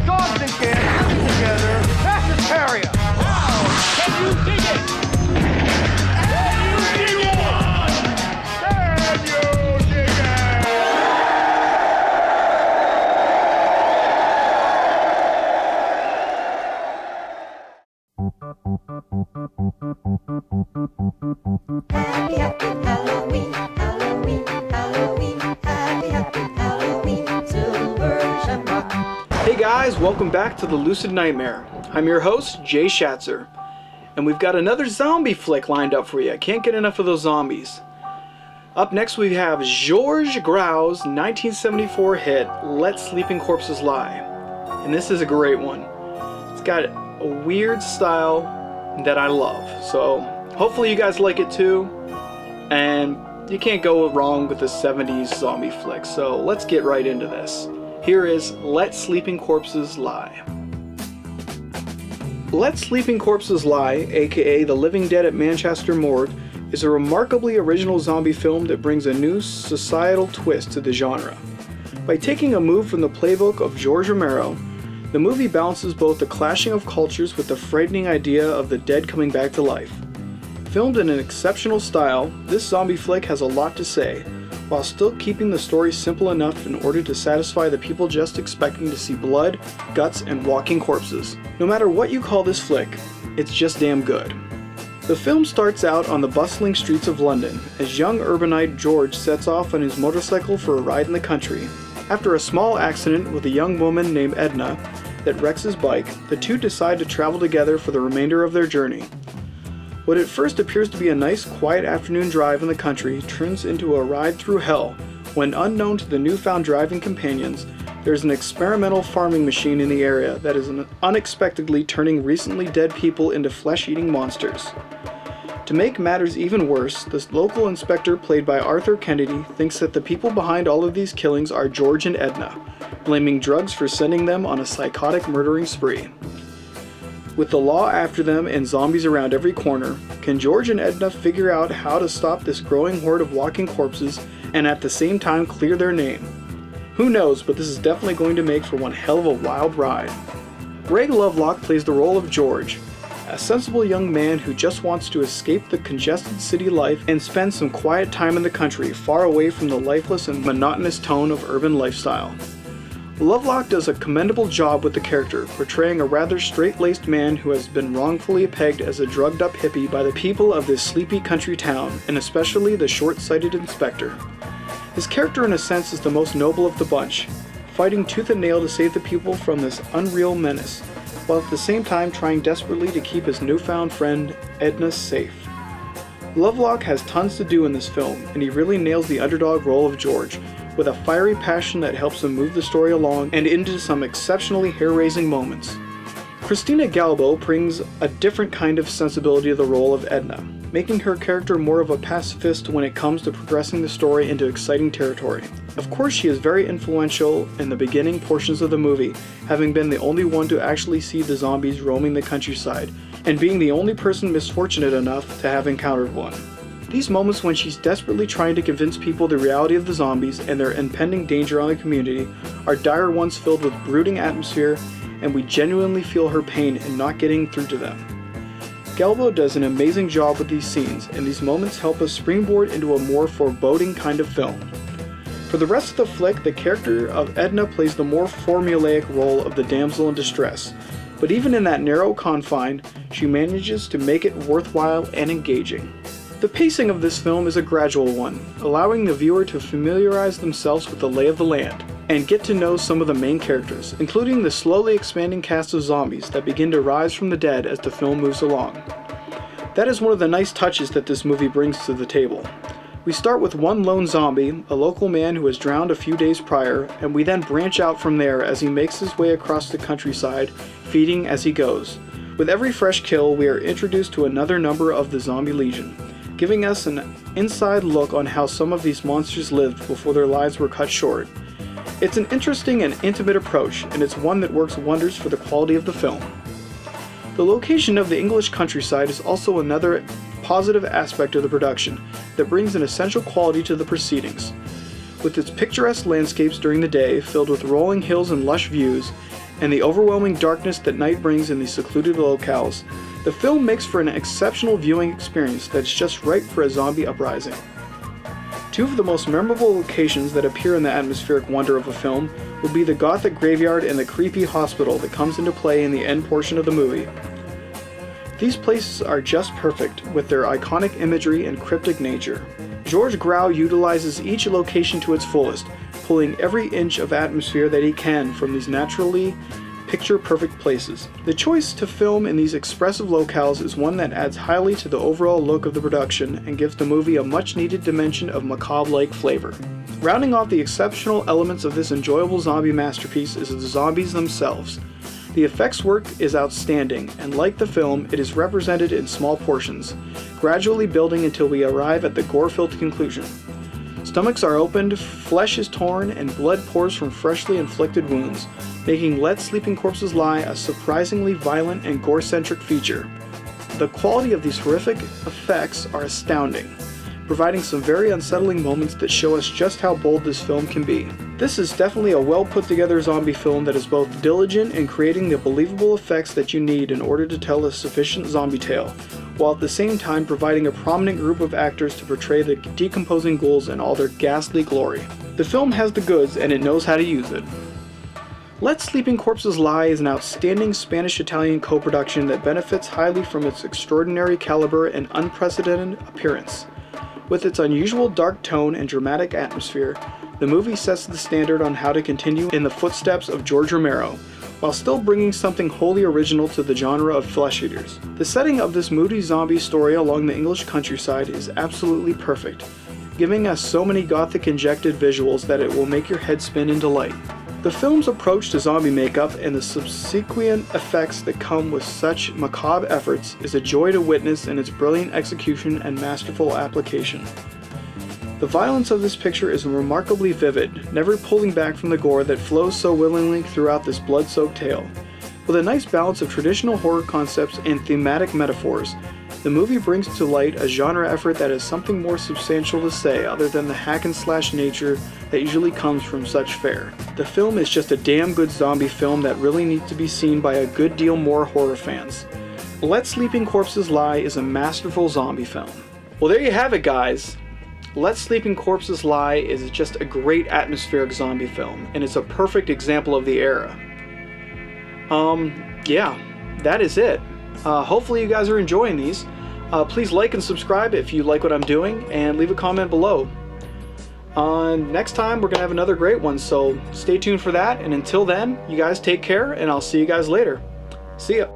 Dogs and cats living together. That's hysteria. Wow! Can you dig it? Can you dig it? Can you dig it? Happy, happy Halloween, Halloween, Halloween. Happy, happy Halloween, silver shamrock. Hey guys, welcome back to the Lucid Nightmare. I'm your host, Jay Schatzer, and we've got another zombie flick lined up for you. I can't get enough of those zombies. Up next we have Georges Grau's 1974 hit, Let Sleeping Corpses Lie. And this is a great one. It's got a weird style that I love, so hopefully you guys like it too. And you can't go wrong with a 70s zombie flick, so let's get right into this. Here is Let Sleeping Corpses Lie. Let Sleeping Corpses Lie, aka The Living Dead at Manchester Morgue, is a remarkably original zombie film that brings a new societal twist to the genre. By taking a move from the playbook of George Romero, the movie balances both the clashing of cultures with the frightening idea of the dead coming back to life. Filmed in an exceptional style, this zombie flick has a lot to say, while still keeping the story simple enough in order to satisfy the people just expecting to see blood, guts, and walking corpses. No matter what you call this flick, it's just damn good. The film starts out on the bustling streets of London, as young urbanite George sets off on his motorcycle for a ride in the country. After a small accident with a young woman named Edna that wrecks his bike, the two decide to travel together for the remainder of their journey. What at first appears to be a nice, quiet afternoon drive in the country turns into a ride through hell when, unknown to the newfound driving companions, there's an experimental farming machine in the area that is unexpectedly turning recently dead people into flesh-eating monsters. To make matters even worse, the local inspector, played by Arthur Kennedy, thinks that the people behind all of these killings are George and Edna, blaming drugs for sending them on a psychotic murdering spree. With the law after them and zombies around every corner, can George and Edna figure out how to stop this growing horde of walking corpses and at the same time clear their name? Who knows, but this is definitely going to make for one hell of a wild ride. Ray Lovelock plays the role of George, a sensible young man who just wants to escape the congested city life and spend some quiet time in the country, far away from the lifeless and monotonous tone of urban lifestyle. Lovelock does a commendable job with the character, portraying a rather straight-laced man who has been wrongfully pegged as a drugged-up hippie by the people of this sleepy country town, and especially the short-sighted inspector. His character, in a sense, is the most noble of the bunch, fighting tooth and nail to save the people from this unreal menace, while at the same time trying desperately to keep his newfound friend, Edna, safe. Lovelock has tons to do in this film, and he really nails the underdog role of George, with a fiery passion that helps him move the story along and into some exceptionally hair-raising moments. Christina Galbo brings a different kind of sensibility to the role of Edna, making her character more of a pacifist when it comes to progressing the story into exciting territory. Of course, she is very influential in the beginning portions of the movie, having been the only one to actually see the zombies roaming the countryside, and being the only person misfortunate enough to have encountered one. These moments when she's desperately trying to convince people the reality of the zombies and their impending danger on the community are dire ones filled with brooding atmosphere, and we genuinely feel her pain in not getting through to them. Galbo does an amazing job with these scenes, and these moments help us springboard into a more foreboding kind of film. For the rest of the flick, the character of Edna plays the more formulaic role of the damsel in distress, but even in that narrow confine, she manages to make it worthwhile and engaging. The pacing of this film is a gradual one, allowing the viewer to familiarize themselves with the lay of the land, and get to know some of the main characters, including the slowly expanding cast of zombies that begin to rise from the dead as the film moves along. That is one of the nice touches that this movie brings to the table. We start with one lone zombie, a local man who was drowned a few days prior, and we then branch out from there as he makes his way across the countryside, feeding as he goes. With every fresh kill, we are introduced to another number of the zombie legion, giving us an inside look on how some of these monsters lived before their lives were cut short. It's an interesting and intimate approach, and it's one that works wonders for the quality of the film. The location of the English countryside is also another positive aspect of the production that brings an essential quality to the proceedings. With its picturesque landscapes during the day, filled with rolling hills and lush views, and the overwhelming darkness that night brings in these secluded locales, the film makes for an exceptional viewing experience that's just right for a zombie uprising. Two of the most memorable locations that appear in the atmospheric wonder of a film will be the Gothic graveyard and the creepy hospital that comes into play in the end portion of the movie. These places are just perfect with their iconic imagery and cryptic nature. George Grau utilizes each location to its fullest, pulling every inch of atmosphere that he can from these naturally picture-perfect places. The choice to film in these expressive locales is one that adds highly to the overall look of the production and gives the movie a much-needed dimension of macabre-like flavor. Rounding off the exceptional elements of this enjoyable zombie masterpiece is the zombies themselves. The effects work is outstanding, and like the film, it is represented in small portions, gradually building until we arrive at the gore-filled conclusion. Stomachs are opened, flesh is torn, and blood pours from freshly inflicted wounds, making Let Sleeping Corpses Lie a surprisingly violent and gore-centric feature. The quality of these horrific effects are astounding, providing some very unsettling moments that show us just how bold this film can be. This is definitely a well put together zombie film that is both diligent in creating the believable effects that you need in order to tell a sufficient zombie tale, while at the same time providing a prominent group of actors to portray the decomposing ghouls in all their ghastly glory. The film has the goods and it knows how to use it. Let Sleeping Corpses Lie is an outstanding Spanish-Italian co-production that benefits highly from its extraordinary caliber and unprecedented appearance. With its unusual dark tone and dramatic atmosphere, the movie sets the standard on how to continue in the footsteps of George Romero, while still bringing something wholly original to the genre of flesh eaters. The setting of this moody zombie story along the English countryside is absolutely perfect, giving us so many gothic injected visuals that it will make your head spin in delight. The film's approach to zombie makeup and the subsequent effects that come with such macabre efforts is a joy to witness in its brilliant execution and masterful application. The violence of this picture is remarkably vivid, never pulling back from the gore that flows so willingly throughout this blood-soaked tale. With a nice balance of traditional horror concepts and thematic metaphors, the movie brings to light a genre effort that has something more substantial to say other than the hack-and-slash nature that usually comes from such fare. The film is just a damn good zombie film that really needs to be seen by a good deal more horror fans. Let Sleeping Corpses Lie is a masterful zombie film. Well, there you have it, guys. Let Sleeping Corpses Lie is just a great atmospheric zombie film, and it's a perfect example of the era. Yeah, that is it. Hopefully you guys are enjoying these. Please like and subscribe if you like what I'm doing, and leave a comment below. Next time we're going to have another great one, so stay tuned for that, and until then, you guys take care, and I'll see you guys later. See ya.